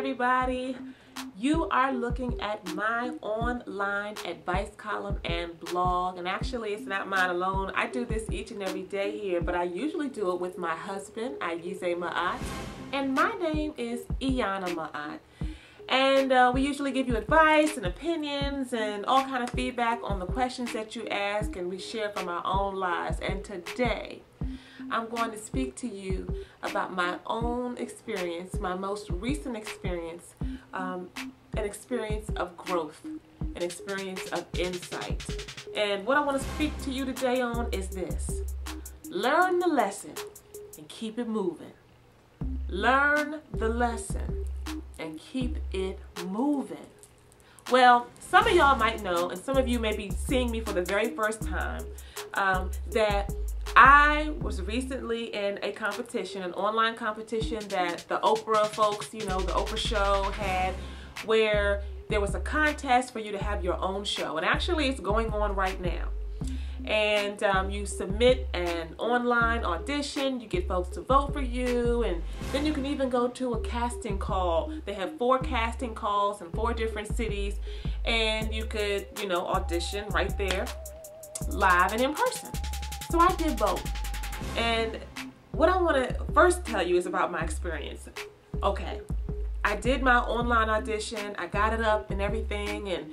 everybody. You are looking at my online advice column and blog, and actually it's not mine alone. I do this each and every day here, but I usually do it with my husband, Ayize Ma'at, and my name is Iyana Ma'at. And we usually give you advice and opinions and all kind of feedback on the questions that you ask, and we share from our own lives. And today I'm going to speak to you about my own experience, my most recent experience, an experience of growth, an experience of insight. And what I want to speak to you today on is this: learn the lesson and keep it moving. Learn the lesson and keep it moving. Well, some of y'all might know, and some of you may be seeing me for the very first time, that I was recently in a competition, an online competition that the Oprah folks, the Oprah show had, where there was a contest for you to have your own show. And actually it's going on right now. And you submit an online audition, you get folks to vote for you, and then you can even go to a casting call. They have 4 casting calls in 4 different cities, and you could, audition right there, live and in person. So I did both. And what I want to first tell you is about my experience. Okay, I did my online audition, I got it up and everything, and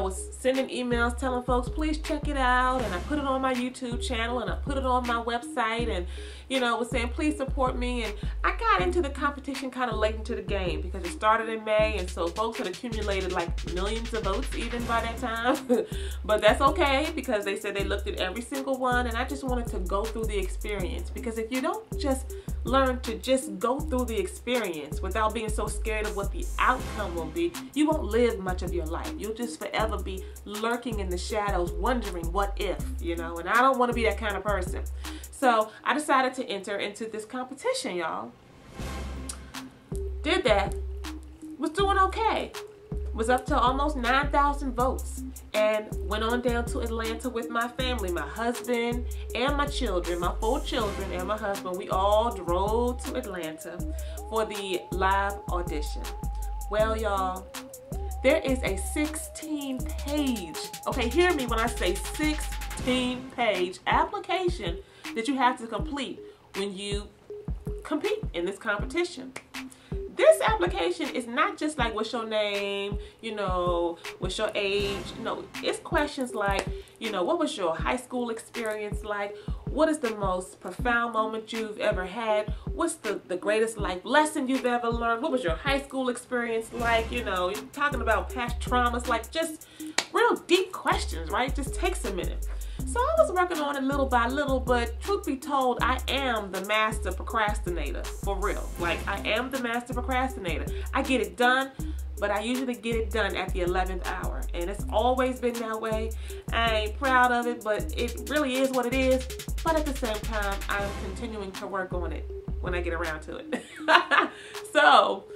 was sending emails telling folks, please check it out, and I put it on my YouTube channel, and I put it on my website, and was saying, please support me. And I got into the competition kind of late into the game because it started in May, and so folks had accumulated like millions of votes even by that time. But that's okay, because they said they looked at every single one, and I just wanted to go through the experience, because if you don't just learn to just go through the experience without being so scared of what the outcome will be, you won't live much of your life. You'll just forever be lurking in the shadows wondering what if, and I don't want to be that kind of person. So I decided to enter into this competition, y'all. Did that, was doing okay. Was up to almost 9,000 votes, and went on down to Atlanta with my family, my husband and my children, my 4 children and my husband. We all drove to Atlanta for the live audition. Well, y'all, there is a 16-page, okay, hear me when I say 16-page application that you have to complete when you compete in this competition. This application is not just like, what's your name, what's your age. No, it's questions like, what was your high school experience like? What is the most profound moment you've ever had? What's the greatest life lesson you've ever learned? What was your high school experience like? You're talking about past traumas, like just real deep questions, right? Just takes a minute. So I was working on it little by little, but truth be told, I am the master procrastinator, for real. Like, I am the master procrastinator. I get it done, but I usually get it done at the 11th hour, and it's always been that way. I ain't proud of it, but it really is what it is. But at the same time, I'm continuing to work on it when I get around to it. So,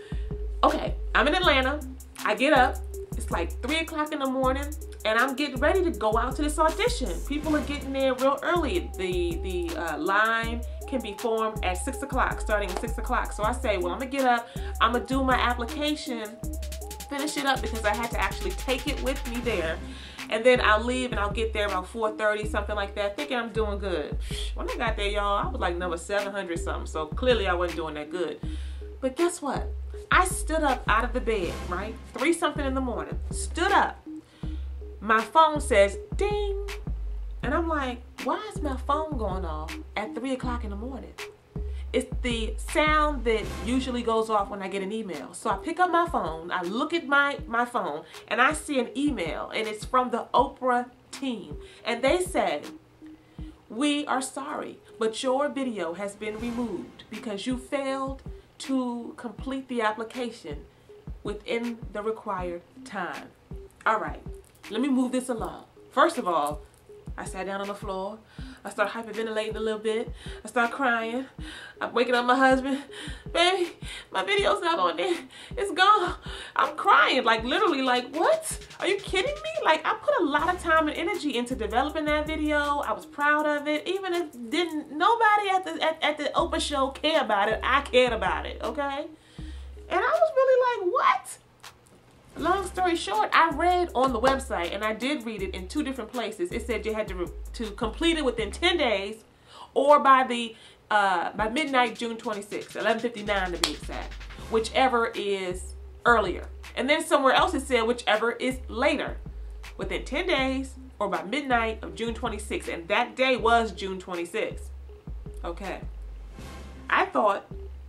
okay, I'm in Atlanta. I get up. It's like 3 o'clock in the morning, and I'm getting ready to go out to this audition. People are getting there real early. The line can be formed at 6 o'clock, starting at 6 o'clock. So I say, well, I'm gonna get up, I'm gonna do my application, finish it up, because I had to actually take it with me there. And then I'll leave, and I'll get there about 4:30, something like that, thinking I'm doing good. When I got there, y'all, I was like number 700 something. So clearly I wasn't doing that good. But guess what? I stood up out of the bed, right? 3 something in the morning, stood up. My phone says ding. And I'm like, why is my phone going off at 3 o'clock in the morning? It's the sound that usually goes off when I get an email. So I pick up my phone, I look at my phone, and I see an email, and it's from the Oprah team. And they say, we are sorry, but your video has been removed because you failed to complete the application within the required time. All right, let me move this along. First of all, I sat down on the floor. I started hyperventilating a little bit. I started crying. I'm waking up my husband. Baby, my video's not on there. It's gone. I'm crying, like literally, like what? Are you kidding me? Like, I put a lot of time and energy into developing that video. I was proud of it. Even if nobody at the Oprah show care about it, I cared about it, okay? And I was really like, what? Long story short, I read on the website, and I did read it in 2 different places. It said you had to complete it within 10 days or by midnight, June 26th, 11:59 to be exact, whichever is earlier. And then somewhere else it said whichever is later, within 10 days or by midnight of June 26th. And that day was June 26th. Okay. I thought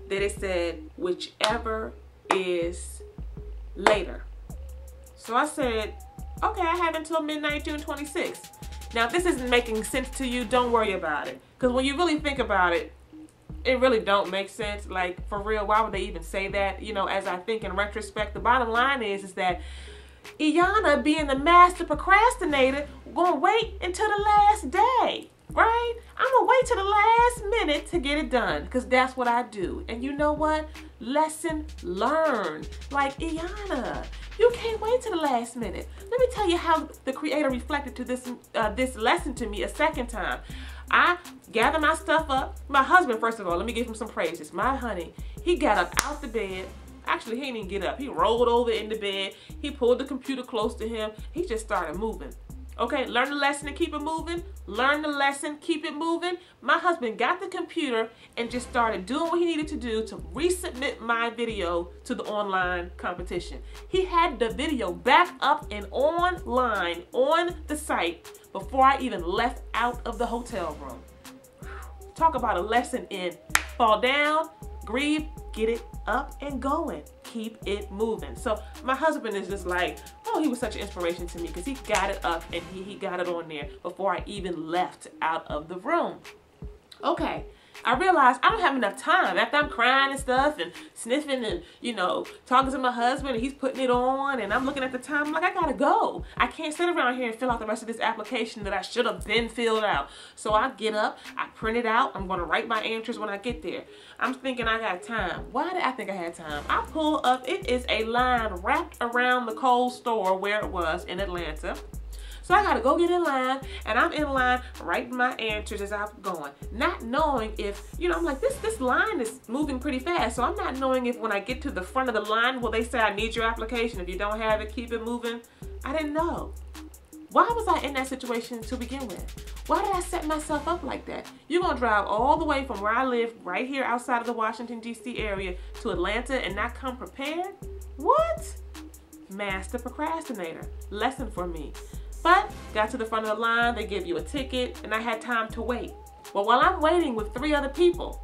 that it said whichever is later. So I said, okay, I have until midnight, June 26th. Now, if this isn't making sense to you, don't worry about it. Because when you really think about it, it really don't make sense. Like, for real, why would they even say that? You know, as I think in retrospect, the bottom line is that Iyanna, being the master procrastinator, gonna wait until the last day, right? I'm gonna wait till the last minute to get it done, because that's what I do. And you know what? Lesson learned. Like, Iyanna, you can't wait till the last minute. Let me tell you how the creator reflected to this lesson to me a second time. I gather my stuff up. My husband, first of all, let me give him some praises. My honey, he got up out the bed. Actually, he didn't even get up. He rolled over in the bed. He pulled the computer close to him. He just started moving. Okay, learn the lesson and keep it moving. Learn the lesson, keep it moving. My husband got the computer and just started doing what he needed to do to resubmit my video to the online competition. He had the video back up and online on the site before I even left out of the hotel room. Talk about a lesson in fall down, grieve, get it up and going. Keep it moving. So my husband is just like, oh, he was such an inspiration to me because he got it up and he got it on there before I even left out of the room. Okay, I realized I don't have enough time after I'm crying and stuff and sniffing and, you know, talking to my husband and he's putting it on and I'm looking at the time, I'm like, I gotta go. I can't sit around here and fill out the rest of this application that I should have been filled out. So I get up, I print it out, I'm gonna write my answers when I get there. I'm thinking I got time. Why did I think I had time? I pull up, it is a line wrapped around the Kohl's store where it was in Atlanta. So I gotta go get in line, and I'm in line writing my answers as I'm going, not knowing if, you know, I'm like, this line is moving pretty fast, so I'm not knowing if when I get to the front of the line, will they say I need your application? If you don't have it, keep it moving. I didn't know. Why was I in that situation to begin with? Why did I set myself up like that? You're gonna drive all the way from where I live, right here outside of the Washington, D.C. area, to Atlanta and not come prepared? What? Master procrastinator. Lesson for me. But got to the front of the line, they give you a ticket, and I had time to wait. Well, while I'm waiting with 3 other people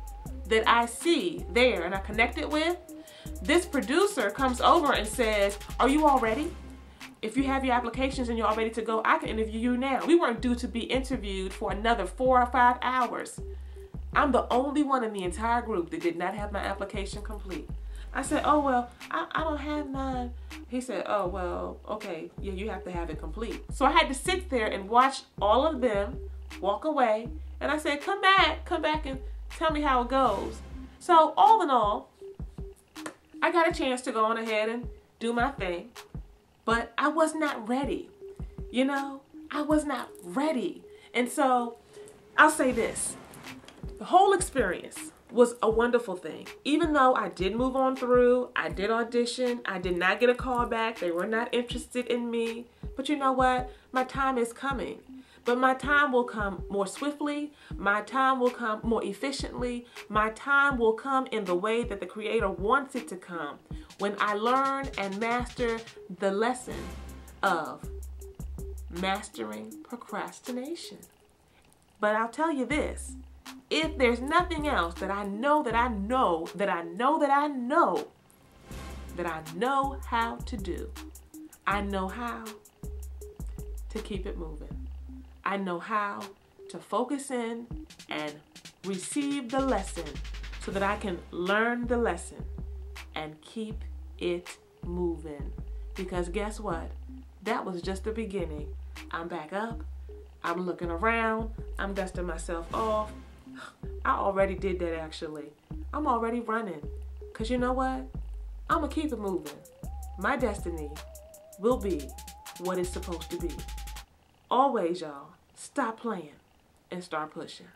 that I see there and I connected with, this producer comes over and says, are you all ready? If you have your applications and you're all ready to go, I can interview you now. We weren't due to be interviewed for another 4 or 5 hours. I'm the only one in the entire group that did not have my application complete. I said, oh, well, I don't have mine. He said, oh, well, okay, yeah, you have to have it complete. So I had to sit there and watch all of them walk away. And I said, come back and tell me how it goes. So all in all, I got a chance to go on ahead and do my thing. But I was not ready. You know, I was not ready. And so I'll say this. The whole experience was a wonderful thing. Even though I did move on through, I did audition, I did not get a call back, they were not interested in me. But you know what? My time is coming. But my time will come more swiftly, my time will come more efficiently, my time will come in the way that the Creator wants it to come, when I learn and master the lesson of mastering procrastination. But I'll tell you this, if there's nothing else that I know how to do, I know how to keep it moving. I know how to focus in and receive the lesson so that I can learn the lesson and keep it moving. Because guess what? That was just the beginning. I'm back up. I'm looking around. I'm dusting myself off. I already did that actually. I'm already running. Because you know what? I'm going to keep it moving. My destiny will be what it's supposed to be. Always, y'all, stop playing and start pushing.